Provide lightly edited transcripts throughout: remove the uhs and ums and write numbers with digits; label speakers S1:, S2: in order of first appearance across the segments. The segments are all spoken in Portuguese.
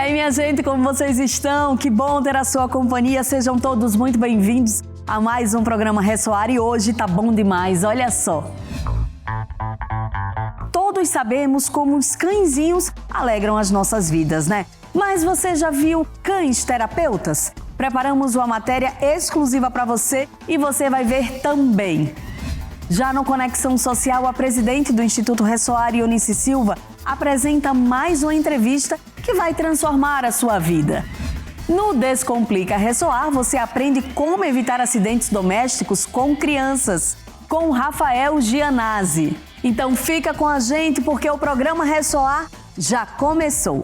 S1: aí, minha gente, como vocês estão? Que bom ter a sua companhia. Sejam todos muito bem-vindos a mais um programa Ressoar e hoje tá bom demais, olha só. Todos sabemos como os cãezinhos alegram as nossas vidas, né? Mas você já viu cães terapeutas? Preparamos uma matéria exclusiva para você e você vai ver também. Já no Conexão Social, a presidente do Instituto Ressoar, Eunice Silva, apresenta mais uma entrevista que vai transformar a sua vida. No Descomplica Ressoar, você aprende como evitar acidentes domésticos com crianças, com Rafael Gianazzi. Então fica com a gente porque o programa Ressoar já começou.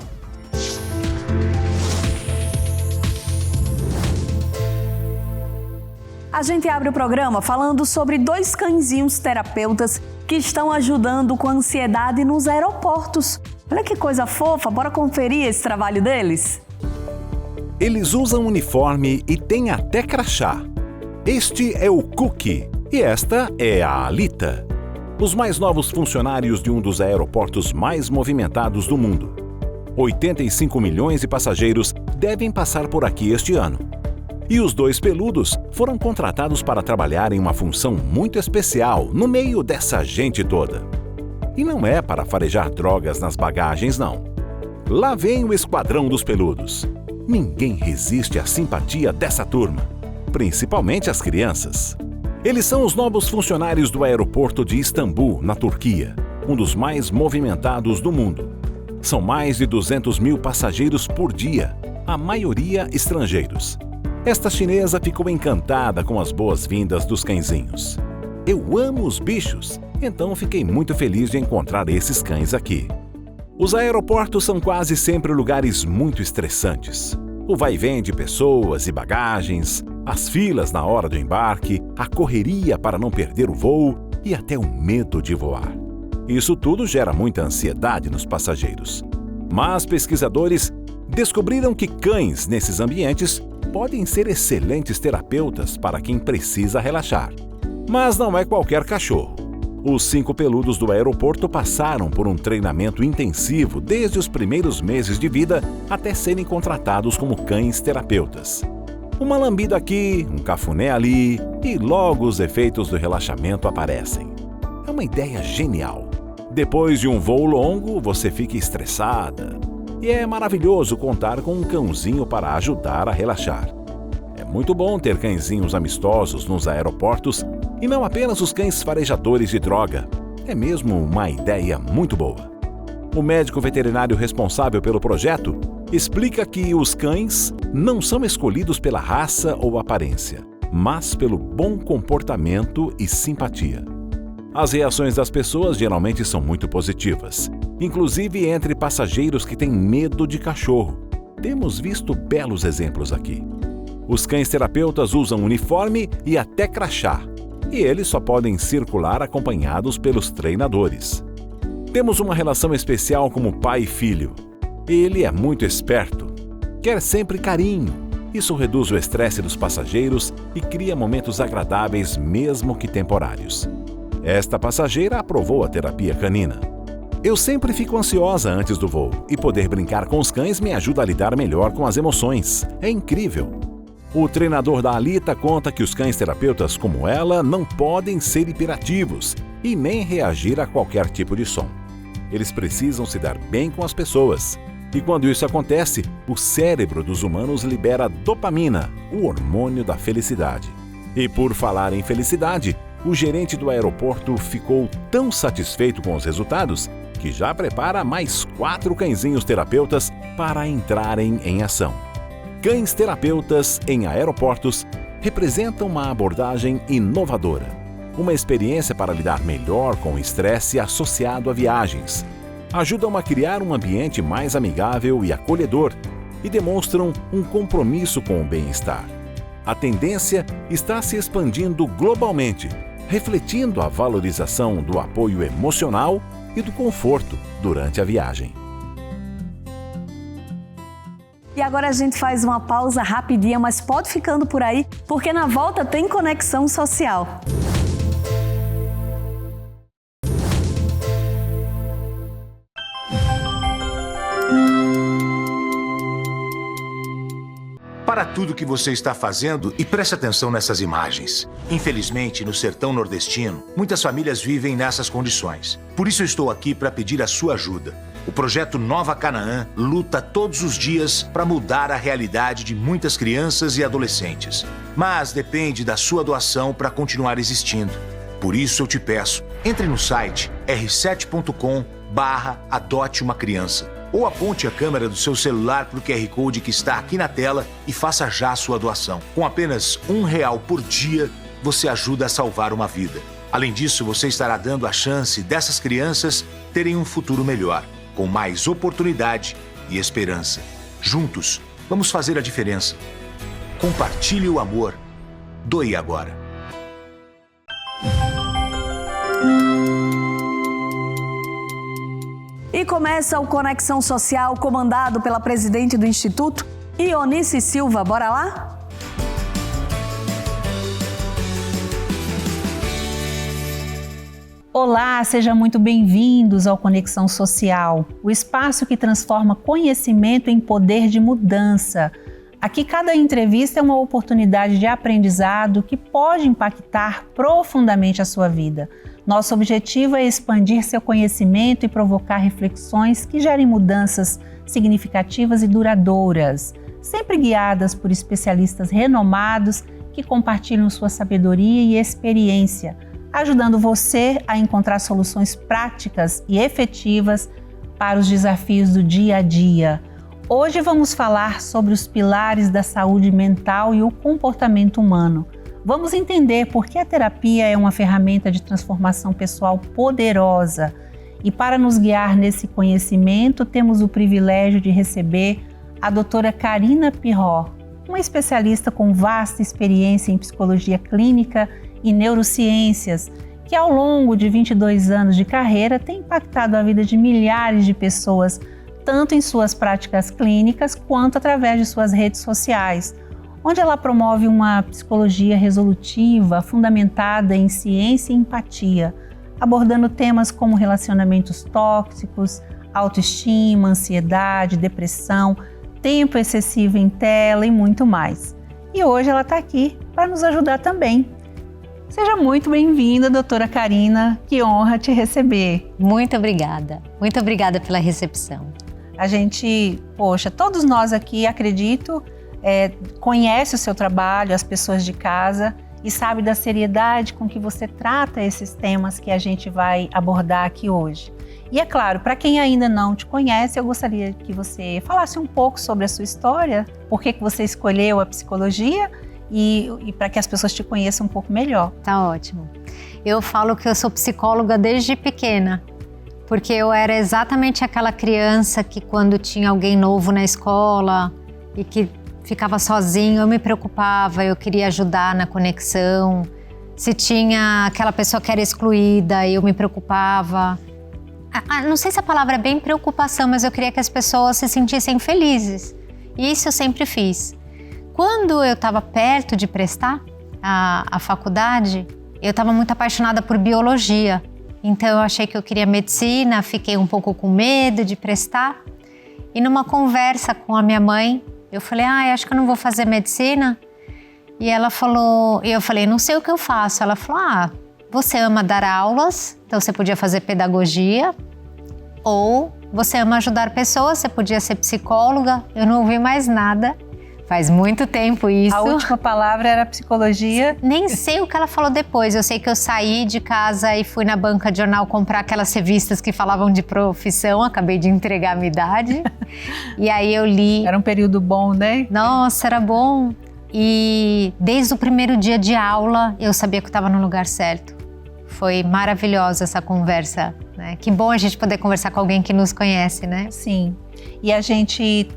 S1: A gente abre o programa falando sobre dois cãezinhos terapeutas que estão ajudando com a ansiedade nos aeroportos. Olha que coisa fofa, bora conferir esse trabalho deles?
S2: Eles usam uniforme e têm até crachá. Este é o Cookie e esta é a Alita, os mais novos funcionários de um dos aeroportos mais movimentados do mundo. 85 milhões de passageiros devem passar por aqui este ano. E os dois peludos foram contratados para trabalhar em uma função muito especial no meio dessa gente toda. E não é para farejar drogas nas bagagens, não. Lá vem o Esquadrão dos Peludos. Ninguém resiste à simpatia dessa turma, principalmente as crianças. Eles são os novos funcionários do aeroporto de Istambul, na Turquia, um dos mais movimentados do mundo. São mais de 200 mil passageiros por dia, a maioria estrangeiros. Esta chinesa ficou encantada com as boas-vindas dos cãezinhos. Eu amo os bichos, então fiquei muito feliz de encontrar esses cães aqui. Os aeroportos são quase sempre lugares muito estressantes. O vai-vem de pessoas e bagagens, as filas na hora do embarque, a correria para não perder o voo e até o medo de voar. Isso tudo gera muita ansiedade nos passageiros. Mas pesquisadores descobriram que cães nesses ambientes podem ser excelentes terapeutas para quem precisa relaxar. Mas não é qualquer cachorro. Os 5 peludos do aeroporto passaram por um treinamento intensivo desde os primeiros meses de vida até serem contratados como cães terapeutas. Uma lambida aqui, um cafuné ali e logo os efeitos do relaxamento aparecem. É uma ideia genial. Depois de um voo longo, você fica estressada. E é maravilhoso contar com um cãozinho para ajudar a relaxar. É muito bom ter cãezinhos amistosos nos aeroportos e não apenas os cães farejadores de droga. É mesmo uma ideia muito boa. O médico veterinário responsável pelo projeto explica que os cães não são escolhidos pela raça ou aparência, mas pelo bom comportamento e simpatia. As reações das pessoas geralmente são muito positivas, inclusive entre passageiros que têm medo de cachorro. Temos visto belos exemplos aqui. Os cães terapeutas usam uniforme e até crachá, e eles só podem circular acompanhados pelos treinadores. Temos uma relação especial como pai e filho. Ele é muito esperto, quer sempre carinho. Isso reduz o estresse dos passageiros e cria momentos agradáveis, mesmo que temporários. Esta passageira aprovou a terapia canina. Eu sempre fico ansiosa antes do voo e poder brincar com os cães me ajuda a lidar melhor com as emoções. É incrível. O treinador da Alita conta que os cães terapeutas como ela não podem ser hiperativos e nem reagir a qualquer tipo de som. Eles precisam se dar bem com as pessoas. E quando isso acontece, o cérebro dos humanos libera dopamina, o hormônio da felicidade. E por falar em felicidade, o gerente do aeroporto ficou tão satisfeito com os resultados que já prepara mais 4 cãezinhos terapeutas para entrarem em ação. Cães terapeutas em aeroportos representam uma abordagem inovadora, uma experiência para lidar melhor com o estresse associado a viagens. Ajudam a criar um ambiente mais amigável e acolhedor e demonstram um compromisso com o bem-estar. A tendência está se expandindo globalmente, refletindo a valorização do apoio emocional e do conforto durante a viagem.
S1: E agora a gente faz uma pausa rapidinha, mas pode ficando por aí, porque na volta tem Conexão Social.
S3: Para tudo que você está fazendo e preste atenção nessas imagens. Infelizmente, no sertão nordestino, muitas famílias vivem nessas condições. Por isso eu estou aqui para pedir a sua ajuda. O projeto Nova Canaã luta todos os dias para mudar a realidade de muitas crianças e adolescentes. Mas depende da sua doação para continuar existindo. Por isso eu te peço, entre no site r7.com/adote uma criança ou aponte a câmera do seu celular para o QR Code que está aqui na tela e faça já a sua doação. Com apenas R$1 por dia, você ajuda a salvar uma vida. Além disso, você estará dando a chance dessas crianças terem um futuro melhor, com mais oportunidade e esperança. Juntos, vamos fazer a diferença. Compartilhe o amor. Doe agora.
S1: E começa o Conexão Social, comandado pela presidente do Instituto, Ionice Silva. Bora lá?
S4: Olá, sejam muito bem-vindos ao Conexão Social, o espaço que transforma conhecimento em poder de mudança. Aqui cada entrevista é uma oportunidade de aprendizado que pode impactar profundamente a sua vida. Nosso objetivo é expandir seu conhecimento e provocar reflexões que gerem mudanças significativas e duradouras, sempre guiadas por especialistas renomados que compartilham sua sabedoria e experiência, ajudando você a encontrar soluções práticas e efetivas para os desafios do dia a dia. Hoje vamos falar sobre os pilares da saúde mental e o comportamento humano. Vamos entender por que a terapia é uma ferramenta de transformação pessoal poderosa. E para nos guiar nesse conhecimento, temos o privilégio de receber a doutora Karina Pirro, uma especialista com vasta experiência em psicologia clínica e neurociências, que ao longo de 22 anos de carreira tem impactado a vida de milhares de pessoas, tanto em suas práticas clínicas quanto através de suas redes sociais, onde ela promove uma psicologia resolutiva, fundamentada em ciência e empatia, abordando temas como relacionamentos tóxicos, autoestima, ansiedade, depressão, tempo excessivo em tela e muito mais. E hoje ela está aqui para nos ajudar também. Seja muito bem-vinda, doutora Karina, que honra te receber.
S5: Muito obrigada pela recepção.
S4: A gente, todos nós aqui, acredito, conhece o seu trabalho, as pessoas de casa e sabe da seriedade com que você trata esses temas que a gente vai abordar aqui hoje. E é claro, para quem ainda não te conhece, eu gostaria que você falasse um pouco sobre a sua história, por que você escolheu a psicologia e para que as pessoas te conheçam um pouco melhor.
S5: Tá ótimo. Eu falo que eu sou psicóloga desde pequena, porque eu era exatamente aquela criança que quando tinha alguém novo na escola e que ficava sozinho, eu me preocupava, eu queria ajudar na conexão. Se tinha aquela pessoa que era excluída, eu me preocupava. Não sei se a palavra é bem preocupação, mas eu queria que as pessoas se sentissem felizes. E isso eu sempre fiz. Quando eu estava perto de prestar a faculdade, eu estava muito apaixonada por biologia. Então eu achei que eu queria medicina, fiquei um pouco com medo de prestar. E numa conversa com a minha mãe, eu falei, acho que eu não vou fazer medicina. E ela falou, eu falei, não sei o que eu faço. Ela falou, você ama dar aulas, então você podia fazer pedagogia. Ou você ama ajudar pessoas, você podia ser psicóloga. Eu não ouvi mais nada. Faz muito tempo isso.
S4: A última palavra era psicologia.
S5: Nem sei o que ela falou depois. Eu sei que eu saí de casa e fui na banca de jornal comprar aquelas revistas que falavam de profissão. Acabei de entregar a minha idade. E aí eu li.
S4: Era um período bom, né?
S5: Nossa, era bom. E desde o primeiro dia de aula, eu sabia que eu estava no lugar certo. Foi maravilhosa essa conversa, né? Que bom a gente poder conversar com alguém que nos conhece, né?
S4: Sim. E a gente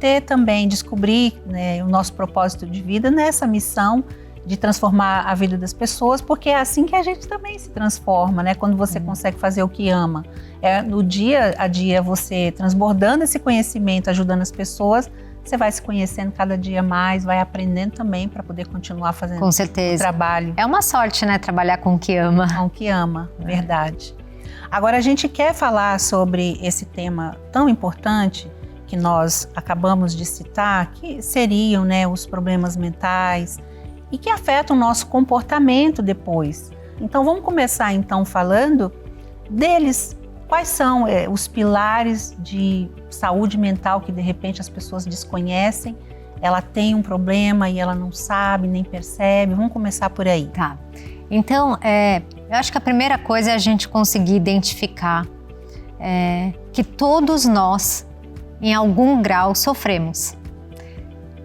S4: descobrir, né, o nosso propósito de vida nessa missão de transformar a vida das pessoas, porque é assim que a gente também se transforma, né? Quando você consegue fazer o que ama. No dia a dia, você transbordando esse conhecimento, ajudando as pessoas, você vai se conhecendo cada dia mais, vai aprendendo também para poder continuar fazendo
S5: com certeza.
S4: O trabalho.
S5: É uma sorte, né? Trabalhar com o que ama.
S4: Com o que ama, verdade. Agora a gente quer falar sobre esse tema tão importante, que nós acabamos de citar, que seriam, né, os problemas mentais e que afetam o nosso comportamento depois. Então vamos começar então falando deles. Quais são os pilares de saúde mental que de repente as pessoas desconhecem? Ela tem um problema e ela não sabe, nem percebe. Vamos começar por aí.
S5: Tá. Então, eu acho que a primeira coisa é a gente conseguir identificar que todos nós, em algum grau, sofremos.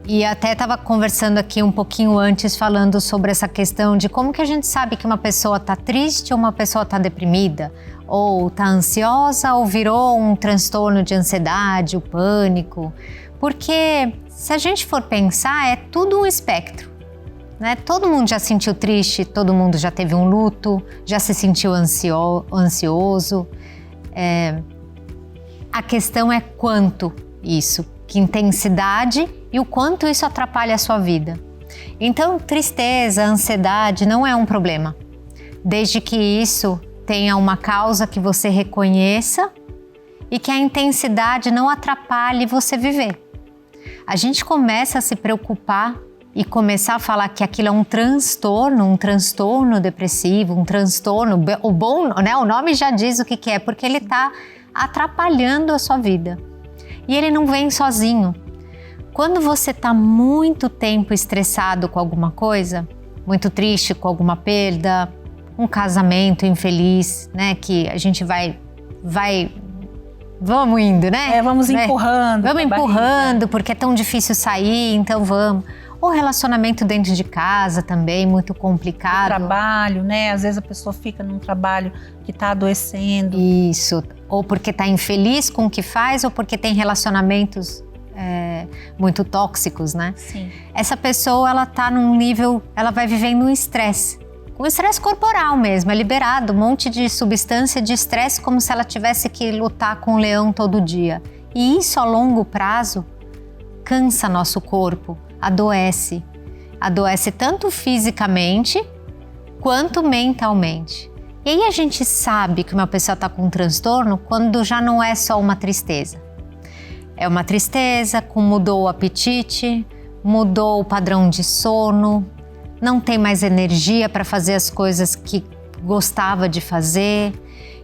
S5: E até estava conversando aqui um pouquinho antes, falando sobre essa questão de como que a gente sabe que uma pessoa está triste ou uma pessoa está deprimida, ou está ansiosa ou virou um transtorno de ansiedade, o pânico. Porque se a gente for pensar, é tudo um espectro, né? Todo mundo já se sentiu triste, todo mundo já teve um luto, já se sentiu ansioso. A questão é quanto isso, que intensidade e o quanto isso atrapalha a sua vida. Então, tristeza, ansiedade não é um problema, desde que isso tenha uma causa que você reconheça e que a intensidade não atrapalhe você viver. A gente começa a se preocupar e começar a falar que aquilo é um transtorno depressivo, um transtorno, o bom, né? O nome já diz o que é, porque ele está atrapalhando a sua vida. E ele não vem sozinho. Quando você está muito tempo estressado com alguma coisa, muito triste com alguma perda, um casamento infeliz, né? Que a gente vamos indo, né?
S4: Vamos empurrando.
S5: Vamos empurrando, porque é tão difícil sair, então vamos. O relacionamento dentro de casa também, muito complicado.
S4: O trabalho, né? Às vezes a pessoa fica num trabalho que está adoecendo.
S5: Isso. Ou porque está infeliz com o que faz, ou porque tem relacionamentos muito tóxicos, né?
S4: Sim.
S5: Essa pessoa, ela tá num nível, ela vai vivendo um estresse. Um estresse corporal mesmo, é liberado um monte de substância de estresse como se ela tivesse que lutar com um leão todo dia. E isso a longo prazo cansa nosso corpo, adoece. Adoece tanto fisicamente quanto mentalmente. E aí a gente sabe que uma pessoa está com um transtorno quando já não é só uma tristeza. É uma tristeza, mudou o apetite, mudou o padrão de sono, não tem mais energia para fazer as coisas que gostava de fazer.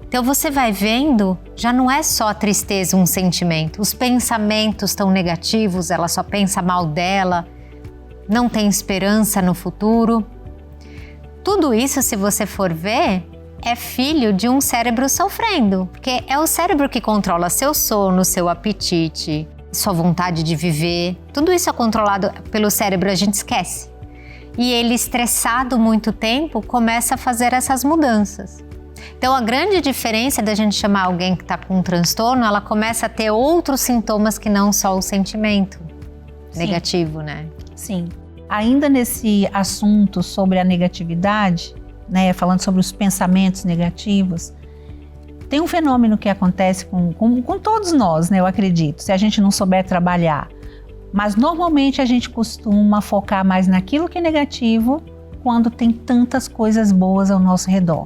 S5: Então você vai vendo, já não é só a tristeza um sentimento. Os pensamentos estão negativos, ela só pensa mal dela, não tem esperança no futuro. Tudo isso, se você for ver, é filho de um cérebro sofrendo, porque é o cérebro que controla seu sono, seu apetite, sua vontade de viver. Tudo isso é controlado pelo cérebro, a gente esquece. E ele, estressado muito tempo, começa a fazer essas mudanças. Então, a grande diferença da gente chamar alguém que está com um transtorno, ela começa a ter outros sintomas que não só o sentimento negativo, né?
S4: Sim. Ainda nesse assunto sobre a negatividade, né, falando sobre os pensamentos negativos, tem um fenômeno que acontece com todos nós, né, eu acredito, se a gente não souber trabalhar. Mas normalmente a gente costuma focar mais naquilo que é negativo quando tem tantas coisas boas ao nosso redor.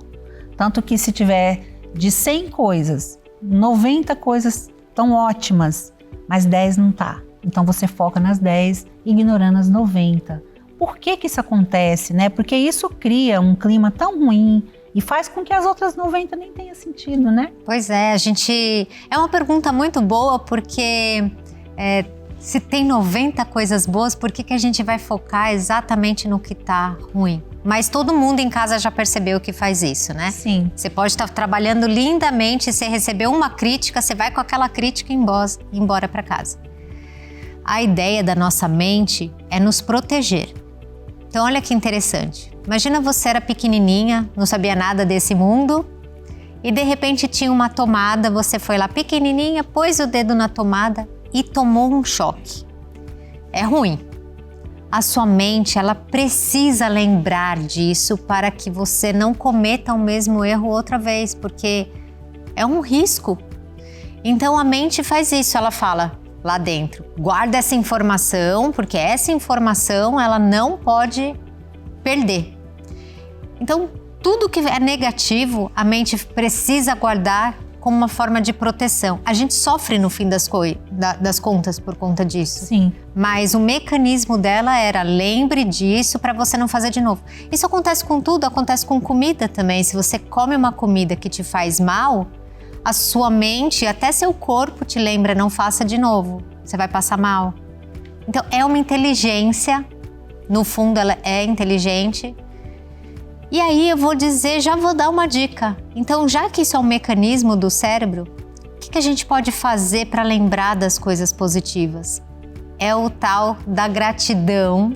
S4: Tanto que se tiver de 100 coisas, 90 coisas tão ótimas, mas 10 não tá. Então você foca nas 10, ignorando as 90. Por que isso acontece, né? Porque isso cria um clima tão ruim e faz com que as outras 90 nem tenha sentido, né?
S5: Pois é, é uma pergunta muito boa, porque se tem 90 coisas boas, por que a gente vai focar exatamente no que tá ruim? Mas todo mundo em casa já percebeu que faz isso, né?
S4: Sim.
S5: Você pode estar trabalhando lindamente, você recebeu uma crítica, você vai com aquela crítica embora para casa. A ideia da nossa mente é nos proteger. Então olha que interessante. Imagina você era pequenininha, não sabia nada desse mundo e de repente tinha uma tomada, você foi lá pequenininha, pôs o dedo na tomada e tomou um choque. É ruim. A sua mente, ela precisa lembrar disso para que você não cometa o mesmo erro outra vez, porque é um risco. Então a mente faz isso, ela fala lá dentro, guarda essa informação, porque essa informação ela não pode perder. Então tudo que é negativo, a mente precisa guardar como uma forma de proteção. A gente sofre no fim das contas por conta disso.
S4: Sim.
S5: Mas o mecanismo dela era: lembre disso para você não fazer de novo. Isso acontece com tudo, acontece com comida também. Se você come uma comida que te faz mal, a sua mente, até seu corpo te lembra: não faça de novo, você vai passar mal. Então é uma inteligência, no fundo ela é inteligente. E aí eu vou dizer, já vou dar uma dica. Então, já que isso é um mecanismo do cérebro, o que a gente pode fazer para lembrar das coisas positivas? É o tal da gratidão,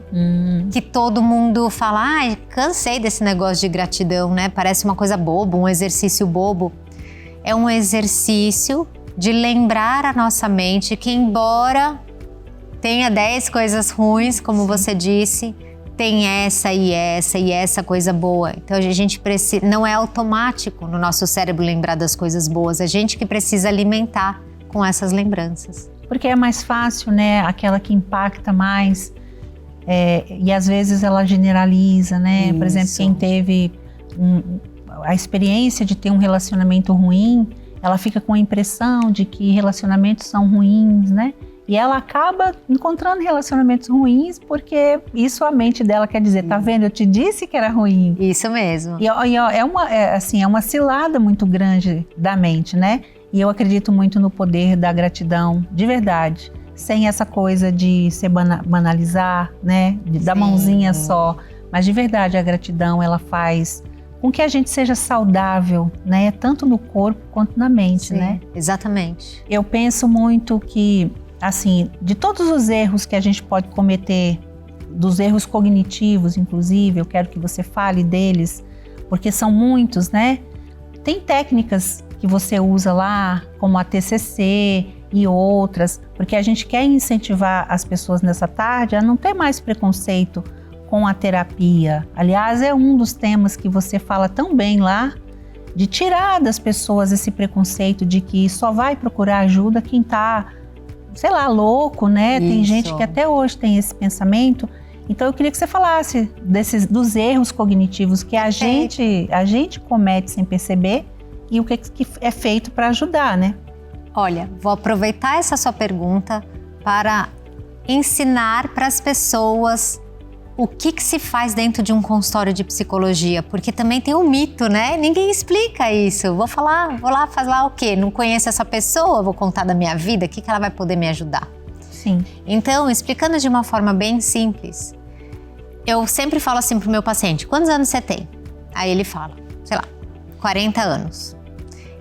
S5: que todo mundo fala: ai, cansei desse negócio de gratidão, né? Parece uma coisa boba, um exercício bobo. É um exercício de lembrar a nossa mente que, embora tenha 10 coisas ruins, como você disse, tem essa e essa e essa coisa boa. Então a gente precisa, não é automático no nosso cérebro lembrar das coisas boas, a gente que precisa alimentar com essas lembranças.
S4: Porque é mais fácil, né? Aquela que impacta mais, e às vezes ela generaliza, né?
S5: Isso.
S4: Por exemplo, quem teve a experiência de ter um relacionamento ruim, ela fica com a impressão de que relacionamentos são ruins, né? E ela acaba encontrando relacionamentos ruins porque isso a mente dela quer dizer: tá vendo, eu te disse que era ruim.
S5: Isso mesmo.
S4: E é uma cilada muito grande da mente, né? E eu acredito muito no poder da gratidão, de verdade. Sem essa coisa de se banalizar, né? Da mãozinha só. Mas de verdade, a gratidão, ela faz com que a gente seja saudável, né? Tanto no corpo quanto na mente,
S5: Sim,
S4: né?
S5: Exatamente.
S4: Eu penso muito que, assim, de todos os erros que a gente pode cometer, dos erros cognitivos, inclusive, eu quero que você fale deles, porque são muitos, né? Tem técnicas que você usa lá, como a TCC e outras, porque a gente quer incentivar as pessoas nessa tarde a não ter mais preconceito com a terapia. Aliás, é um dos temas que você fala tão bem lá, de tirar das pessoas esse preconceito de que só vai procurar ajuda quem tá, sei lá, louco, né?
S5: Isso.
S4: Tem gente que até hoje tem esse pensamento. Então eu queria que você falasse dos erros cognitivos que a gente comete sem perceber e o que é feito para ajudar, né?
S5: Olha, vou aproveitar essa sua pergunta para ensinar para as pessoas o que se faz dentro de um consultório de psicologia, porque também tem um mito, né? Ninguém explica isso. Vou lá falar o quê? Não conheço essa pessoa, vou contar da minha vida, o que ela vai poder me ajudar?
S4: Sim.
S5: Então, explicando de uma forma bem simples, eu sempre falo assim pro meu paciente: quantos anos você tem? Aí ele fala, sei lá, 40 anos.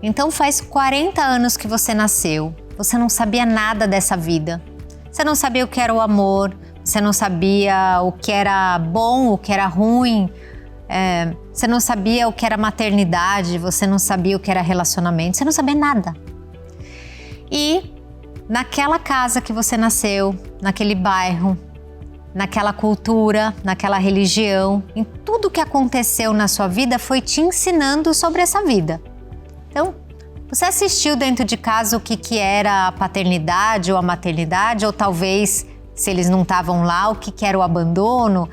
S5: Então faz 40 anos que você nasceu, você não sabia nada dessa vida, você não sabia o que era o amor, você não sabia o que era bom, o que era ruim, você não sabia o que era maternidade, você não sabia o que era relacionamento, você não sabia nada. E naquela casa que você nasceu, naquele bairro, naquela cultura, naquela religião, em tudo que aconteceu na sua vida foi te ensinando sobre essa vida. Então, você assistiu dentro de casa o que era a paternidade ou a maternidade, ou talvez, se eles não estavam lá, o que era o abandono.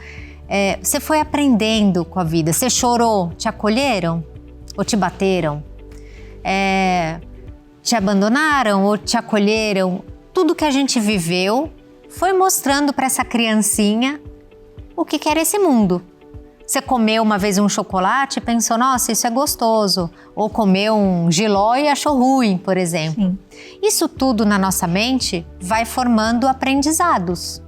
S5: Você foi aprendendo com a vida. Você chorou, te acolheram ou te bateram? Te abandonaram ou te acolheram? Tudo que a gente viveu foi mostrando para essa criancinha o que era esse mundo. Você comeu uma vez um chocolate e pensou: nossa, isso é gostoso. Ou comeu um jiló e achou ruim, por exemplo.
S4: Sim.
S5: Isso tudo na nossa mente vai formando aprendizados.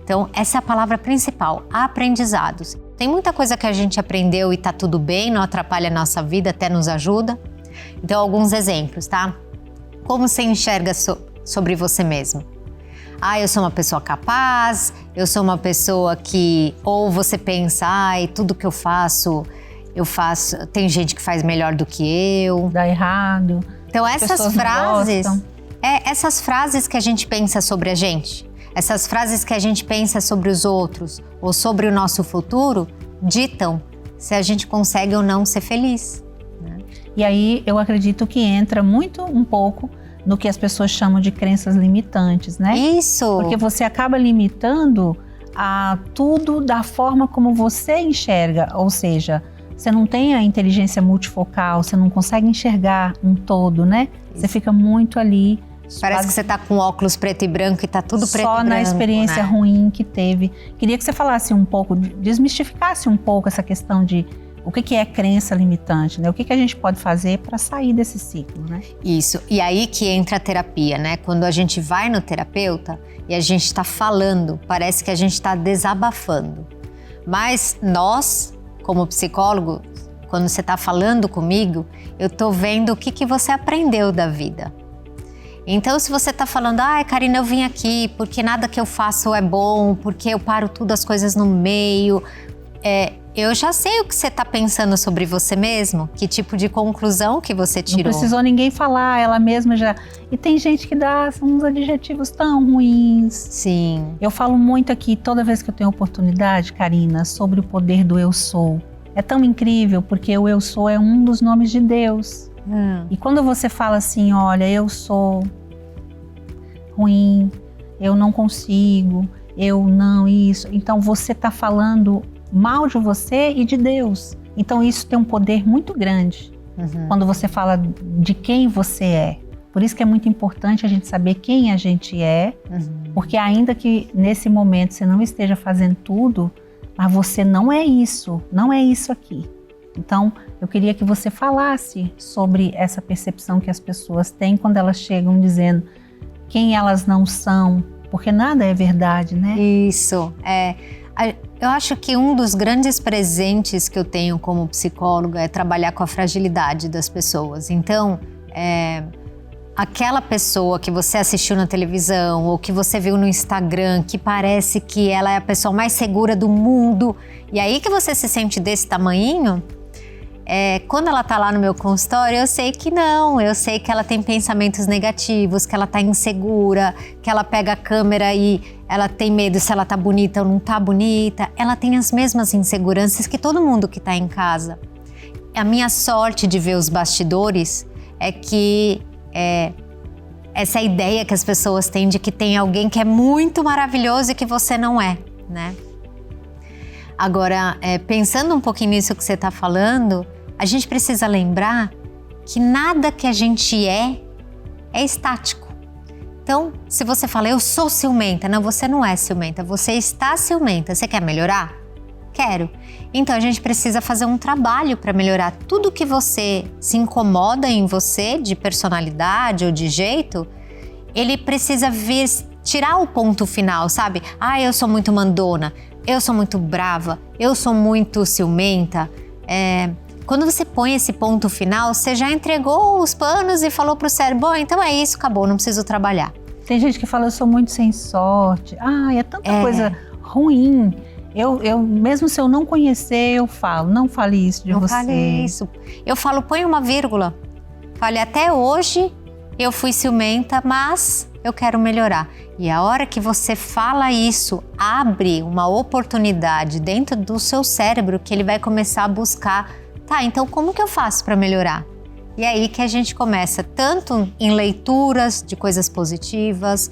S5: Então, essa é a palavra principal, aprendizados. Tem muita coisa que a gente aprendeu e tá tudo bem, não atrapalha a nossa vida, até nos ajuda. Então, alguns exemplos, tá? Como você enxerga sobre você mesmo? Eu sou uma pessoa capaz, eu sou uma pessoa que... Ou você pensa, tudo que eu faço, tem gente que faz melhor do que eu.
S4: Dá errado.
S5: Então essas frases que a gente pensa sobre a gente, essas frases que a gente pensa sobre os outros ou sobre o nosso futuro, ditam se a gente consegue ou não ser feliz, né?
S4: E aí eu acredito que entra um pouco no que as pessoas chamam de crenças limitantes, né?
S5: Isso!
S4: Porque você acaba limitando a tudo da forma como você enxerga, ou seja, você não tem a inteligência multifocal, você não consegue enxergar um todo, né? Isso. Você fica muito ali.
S5: Parece que você tá com óculos preto e branco e tá tudo preto e branco.
S4: Só na experiência, né, ruim que teve. Queria que você falasse um pouco, desmistificasse um pouco essa questão de o que é crença limitante, né? O que a gente pode fazer para sair desse ciclo, né?
S5: Isso. E aí que entra a terapia, né? Quando a gente vai no terapeuta e a gente está falando, parece que a gente está desabafando. Mas nós, como psicólogo, quando você está falando comigo, eu tô vendo o que você aprendeu da vida. Então, se você está falando, Karina, eu vim aqui porque nada que eu faço é bom, porque eu paro tudo as coisas no meio, eu já sei o que você está pensando sobre você mesmo, que tipo de conclusão que você tirou.
S4: Não precisou ninguém falar, ela mesma já... E tem gente que dá uns adjetivos tão ruins.
S5: Sim.
S4: Eu falo muito aqui, toda vez que eu tenho oportunidade, Karina, sobre o poder do eu sou. É tão incrível, porque o eu sou é um dos nomes de Deus. E quando você fala assim, olha, eu sou ruim, eu não consigo, eu não isso. Então você está falando mal de você e de Deus. Então isso tem um poder muito grande quando você fala de quem você é. Por isso que é muito importante a gente saber quem a gente é, porque ainda que nesse momento você não esteja fazendo tudo, mas você não é isso aqui. Então, eu queria que você falasse sobre essa percepção que as pessoas têm quando elas chegam dizendo quem elas não são, porque nada é verdade, né?
S5: Isso, eu acho que um dos grandes presentes que eu tenho como psicóloga é trabalhar com a fragilidade das pessoas. Então, aquela pessoa que você assistiu na televisão ou que você viu no Instagram, que parece que ela é a pessoa mais segura do mundo, e aí que você se sente desse tamanhinho, quando ela tá lá no meu consultório, eu sei que não, eu sei que ela tem pensamentos negativos, que ela tá insegura, que ela pega a câmera e ela tem medo se ela tá bonita ou não tá bonita. Ela tem as mesmas inseguranças que todo mundo que tá em casa. A minha sorte de ver os bastidores é que essa ideia que as pessoas têm de que tem alguém que é muito maravilhoso e que você não é, né? Agora, pensando um pouquinho nisso que você tá falando, a gente precisa lembrar que nada que a gente é estático. Então, se você fala, eu sou ciumenta, não, você não é ciumenta, você está ciumenta. Você quer melhorar? Quero. Então, a gente precisa fazer um trabalho para melhorar tudo que você se incomoda em você, de personalidade ou de jeito, ele precisa vir tirar o ponto final, sabe? Eu sou muito mandona, eu sou muito brava, eu sou muito ciumenta. Quando você põe esse ponto final, você já entregou os panos e falou pro cérebro, então é isso, acabou, não preciso trabalhar.
S4: Tem gente que fala, eu sou muito sem sorte. É tanta coisa ruim. Eu, mesmo se eu não conhecer, eu falo, não fale isso de você.
S5: Não fale isso. Eu falo, põe uma vírgula. Fale, até hoje eu fui ciumenta, mas eu quero melhorar. E a hora que você fala isso, abre uma oportunidade dentro do seu cérebro que ele vai começar a buscar, então como que eu faço para melhorar? E é aí que a gente começa, tanto em leituras de coisas positivas,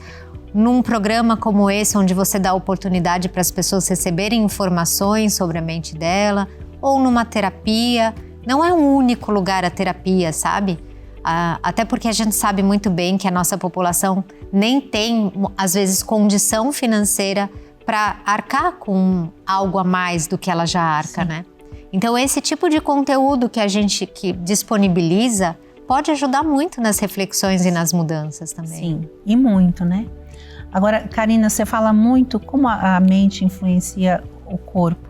S5: num programa como esse, onde você dá oportunidade para as pessoas receberem informações sobre a mente dela, ou numa terapia. Não é um único lugar a terapia, sabe? Até porque a gente sabe muito bem que a nossa população nem tem, às vezes, condição financeira para arcar com algo a mais do que ela já arca, sim, né? Então, esse tipo de conteúdo que a gente disponibiliza pode ajudar muito nas reflexões e nas mudanças também.
S4: Sim, e muito, né? Agora, Karina, você fala muito como a mente influencia o corpo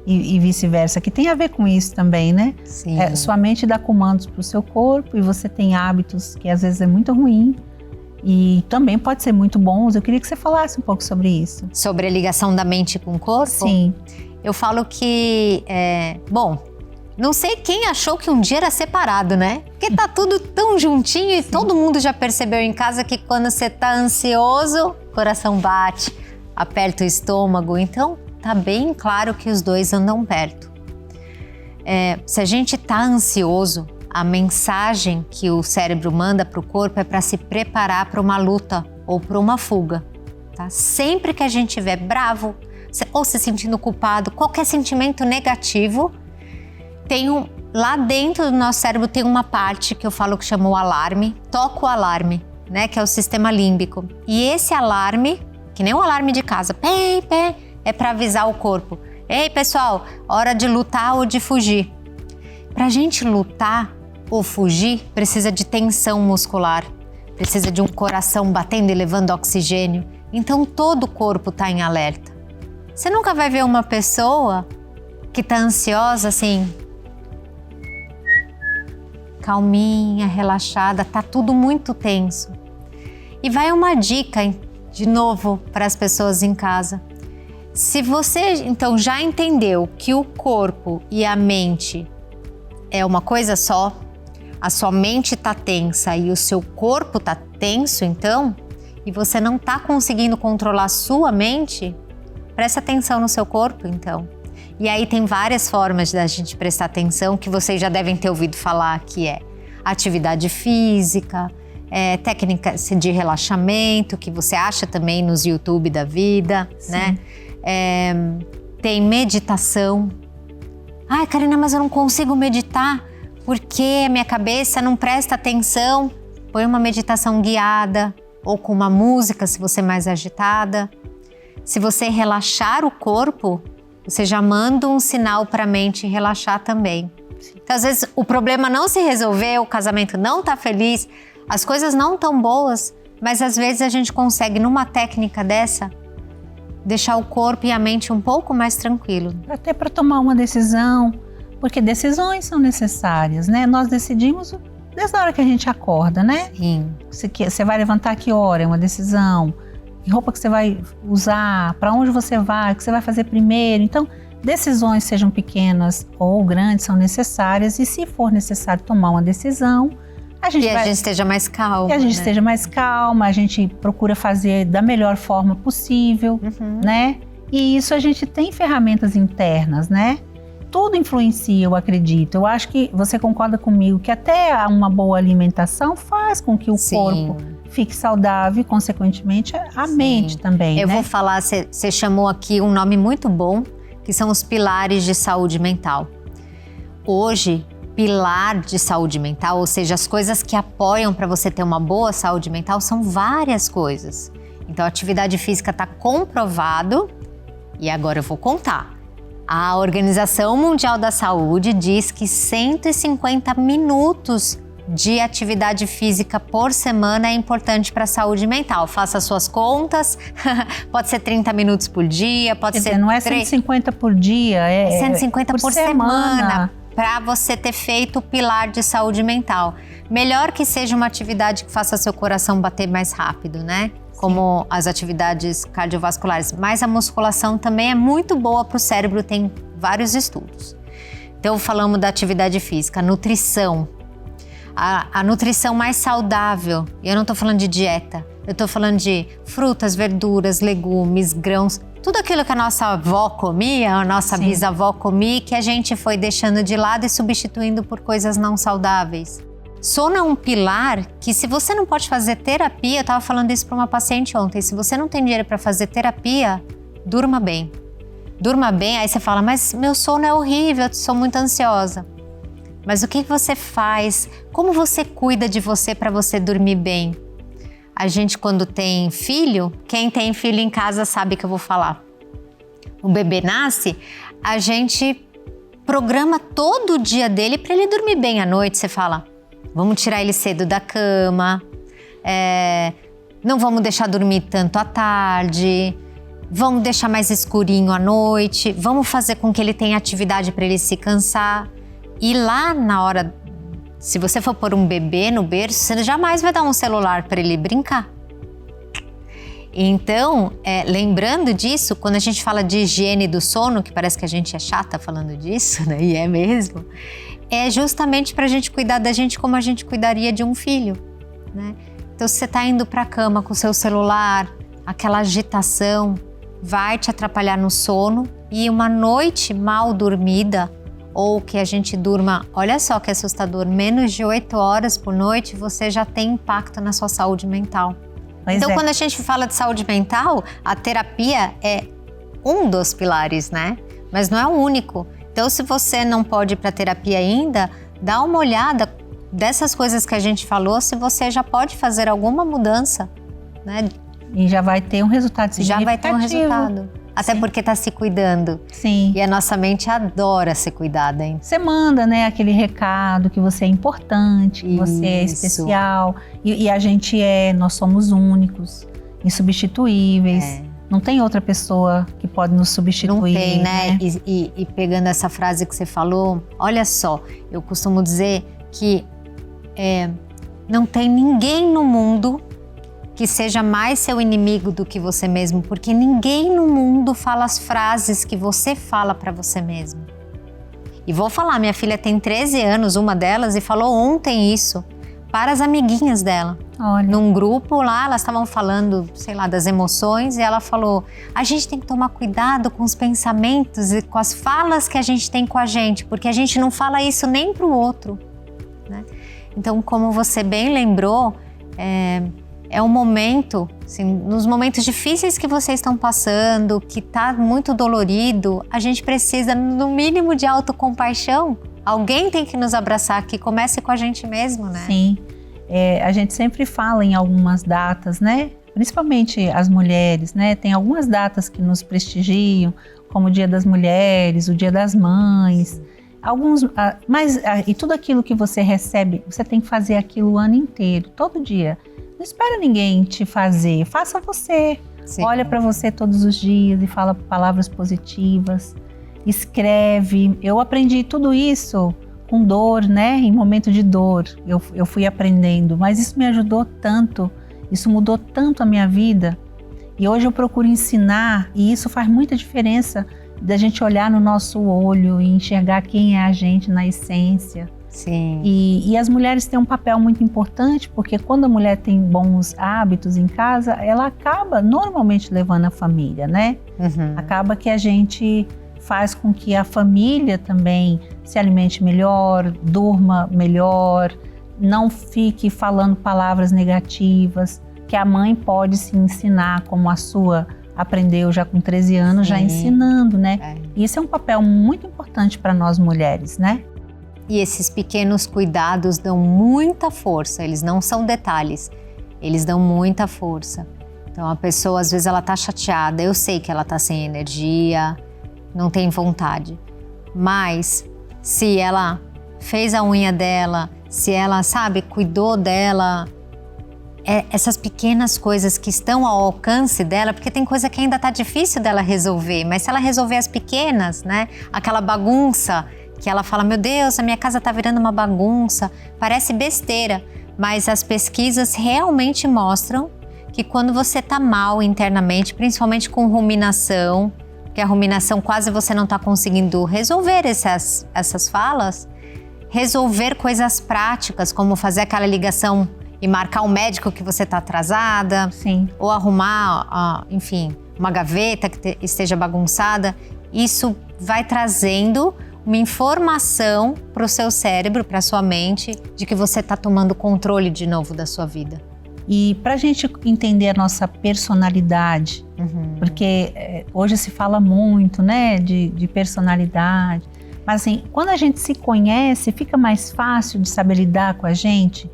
S4: e vice-versa, que tem a ver com isso também, né?
S5: Sim.
S4: Sua mente dá comandos para o seu corpo e você tem hábitos que às vezes é muito ruim e também pode ser muito bons. Eu queria que você falasse um pouco sobre isso.
S5: Sobre a ligação da mente com o corpo?
S4: Sim.
S5: Eu falo que, não sei quem achou que um dia era separado, né? Porque tá tudo tão juntinho e todo mundo já percebeu em casa que quando você tá ansioso, o coração bate, aperta o estômago. Então, tá bem claro que os dois andam perto. Se a gente tá ansioso, a mensagem que o cérebro manda pro corpo é para se preparar para uma luta ou para uma fuga, tá? Sempre que a gente estiver bravo ou se sentindo culpado, qualquer sentimento negativo, lá dentro do nosso cérebro tem uma parte que eu falo que chama o alarme, toca o alarme, né, que é o sistema límbico. E esse alarme, que nem um alarme de casa, pé, pé, é para avisar o corpo. Ei, pessoal, hora de lutar ou de fugir. Pra gente lutar ou fugir, precisa de tensão muscular, precisa de um coração batendo e levando oxigênio. Então todo o corpo tá em alerta. Você nunca vai ver uma pessoa que tá ansiosa assim, calminha, relaxada, tá tudo muito tenso. E vai uma dica, de novo, para as pessoas em casa. Se você, então, já entendeu que o corpo e a mente é uma coisa só, a sua mente tá tensa e o seu corpo tá tenso, então, e você não tá conseguindo controlar a sua mente, presta atenção no seu corpo, então. E aí tem várias formas da gente prestar atenção que vocês já devem ter ouvido falar, que é atividade física, técnicas de relaxamento, que você acha também nos YouTube da vida, sim, né? Tem meditação. Ai, Karina, mas eu não consigo meditar porque minha cabeça não presta atenção. Põe uma meditação guiada ou com uma música, se você é mais agitada. Se você relaxar o corpo, você já manda um sinal para a mente relaxar também. Então, às vezes, o problema não se resolveu, o casamento não está feliz, as coisas não estão boas, mas às vezes a gente consegue, numa técnica dessa, deixar o corpo e a mente um pouco mais tranquilo.
S4: Até para tomar uma decisão, porque decisões são necessárias, né? Nós decidimos desde a hora que a gente acorda, né?
S5: Sim.
S4: Você vai levantar que hora? É uma decisão. Que roupa que você vai usar? Para onde você vai? O que você vai fazer primeiro? Então, decisões, sejam pequenas ou grandes, são necessárias. E se for necessário tomar uma decisão, a gente
S5: esteja mais calma.
S4: Que a gente esteja mais calma, a gente procura fazer da melhor forma possível, né? E isso a gente tem ferramentas internas, né? Tudo influencia, eu acredito. Eu acho que você concorda comigo que até uma boa alimentação faz com que o corpo fique saudável e, consequentemente, a mente também,
S5: Eu
S4: né?
S5: vou falar, você chamou aqui um nome muito bom, que são os pilares de saúde mental. Hoje, pilar de saúde mental, ou seja, as coisas que apoiam para você ter uma boa saúde mental, são várias coisas. Então, a atividade física está comprovado, e agora eu vou contar. A Organização Mundial da Saúde diz que 150 minutos de atividade física por semana é importante para a saúde mental. Faça as suas contas, pode ser 30 minutos por dia, pode ser...
S4: Não é 150 por dia, é
S5: 150 por semana. Para você ter feito o pilar de saúde mental. Melhor que seja uma atividade que faça seu coração bater mais rápido, né? Como as atividades cardiovasculares. Mas a musculação também é muito boa para o cérebro, tem vários estudos. Então, falamos da atividade física, nutrição. A nutrição mais saudável, e eu não estou falando de dieta, eu estou falando de frutas, verduras, legumes, grãos, tudo aquilo que a nossa avó comia, a nossa bisavó comia, que a gente foi deixando de lado e substituindo por coisas não saudáveis. Sono é um pilar que, se você não pode fazer terapia, eu estava falando isso para uma paciente ontem, se você não tem dinheiro para fazer terapia, durma bem. Durma bem, aí você fala, mas meu sono é horrível, eu sou muito ansiosa. Mas o que você faz? Como você cuida de você para você dormir bem? A gente, quando tem filho, quem tem filho em casa sabe que eu vou falar. O bebê nasce, a gente programa todo o dia dele para ele dormir bem à noite. Você fala, vamos tirar ele cedo da cama, não vamos deixar dormir tanto à tarde, vamos deixar mais escurinho à noite, vamos fazer com que ele tenha atividade para ele se cansar. E lá na hora, se você for pôr um bebê no berço, você jamais vai dar um celular para ele brincar. Então, lembrando disso, quando a gente fala de higiene do sono, que parece que a gente é chata falando disso, né? E é mesmo, é justamente para a gente cuidar da gente como a gente cuidaria de um filho, né? Então, se você está indo para a cama com o seu celular, aquela agitação vai te atrapalhar no sono, e uma noite mal dormida, ou que a gente durma, olha só que assustador, menos de 8 horas por noite, você já tem impacto na sua saúde mental. Então, quando a gente fala de saúde mental, a terapia é um dos pilares, né? Mas não é o único. Então, se você não pode ir para terapia ainda, dá uma olhada dessas coisas que a gente falou, se você já pode fazer alguma mudança, né?
S4: E já vai ter um resultado significativo.
S5: Já vai ter um resultado. Até porque está se cuidando.
S4: Sim.
S5: E a nossa mente adora ser cuidada, hein?
S4: Você manda, né, aquele recado que você é importante, que você é especial. E a gente nós somos únicos, insubstituíveis. Não tem outra pessoa que pode nos substituir.
S5: Não tem, né? E pegando essa frase que você falou, olha só, eu costumo dizer que não tem ninguém no mundo que seja mais seu inimigo do que você mesmo, porque ninguém no mundo fala as frases que você fala pra você mesmo. E vou falar, minha filha tem 13 anos, uma delas, e falou ontem isso para as amiguinhas dela.
S4: Olha.
S5: Num grupo lá, elas estavam falando, sei lá, das emoções, e ela falou, a gente tem que tomar cuidado com os pensamentos e com as falas que a gente tem com a gente, porque a gente não fala isso nem pro outro, né? Então, como você bem lembrou, é um momento, assim, nos momentos difíceis que vocês estão passando, que tá muito dolorido, a gente precisa, no mínimo, de autocompaixão. Alguém tem que nos abraçar, que comece com a gente mesmo, né?
S4: Sim. A gente sempre fala em algumas datas, né? Principalmente as mulheres, né? Tem algumas datas que nos prestigiam, como o Dia das Mulheres, o Dia das Mães. E tudo aquilo que você recebe, você tem que fazer aquilo o ano inteiro, todo dia. Não espera ninguém te fazer, faça você. Sim. Olha para você todos os dias e fala palavras positivas, escreve. Eu aprendi tudo isso com dor, né? Em momento de dor, eu fui aprendendo, mas isso me ajudou tanto, isso mudou tanto a minha vida. E hoje eu procuro ensinar, e isso faz muita diferença da gente olhar no nosso olho e enxergar quem é a gente na essência.
S5: Sim.
S4: E as mulheres têm um papel muito importante, porque quando a mulher tem bons hábitos em casa, ela acaba normalmente levando a família, né?
S5: Uhum.
S4: Acaba que a gente faz com que a família também se alimente melhor, durma melhor, não fique falando palavras negativas, que a mãe pode se ensinar, como a sua aprendeu já com 13 anos, já ensinando, né? E isso é um papel muito importante para nós mulheres, né?
S5: E esses pequenos cuidados dão muita força, eles não são detalhes, eles dão muita força. Então a pessoa às vezes ela tá chateada, eu sei que ela tá sem energia, não tem vontade, mas se ela fez a unha dela, se ela, sabe, cuidou dela, essas pequenas coisas que estão ao alcance dela, porque tem coisa que ainda tá difícil dela resolver, mas se ela resolver as pequenas, né, aquela bagunça que ela fala, meu Deus, a minha casa tá virando uma bagunça, parece besteira, mas as pesquisas realmente mostram que quando você tá mal internamente, principalmente com ruminação, porque a ruminação quase você não tá conseguindo resolver essas falas, resolver coisas práticas, como fazer aquela ligação e marcar um médico que você tá atrasada,
S4: sim,
S5: ou arrumar, enfim, uma gaveta que esteja bagunçada, isso vai trazendo uma informação para o seu cérebro, para a sua mente, de que você está tomando controle de novo da sua vida.
S4: E para a gente entender a nossa personalidade, porque hoje se fala muito, né, de personalidade, mas assim, quando a gente se conhece, fica mais fácil de saber lidar com a gente.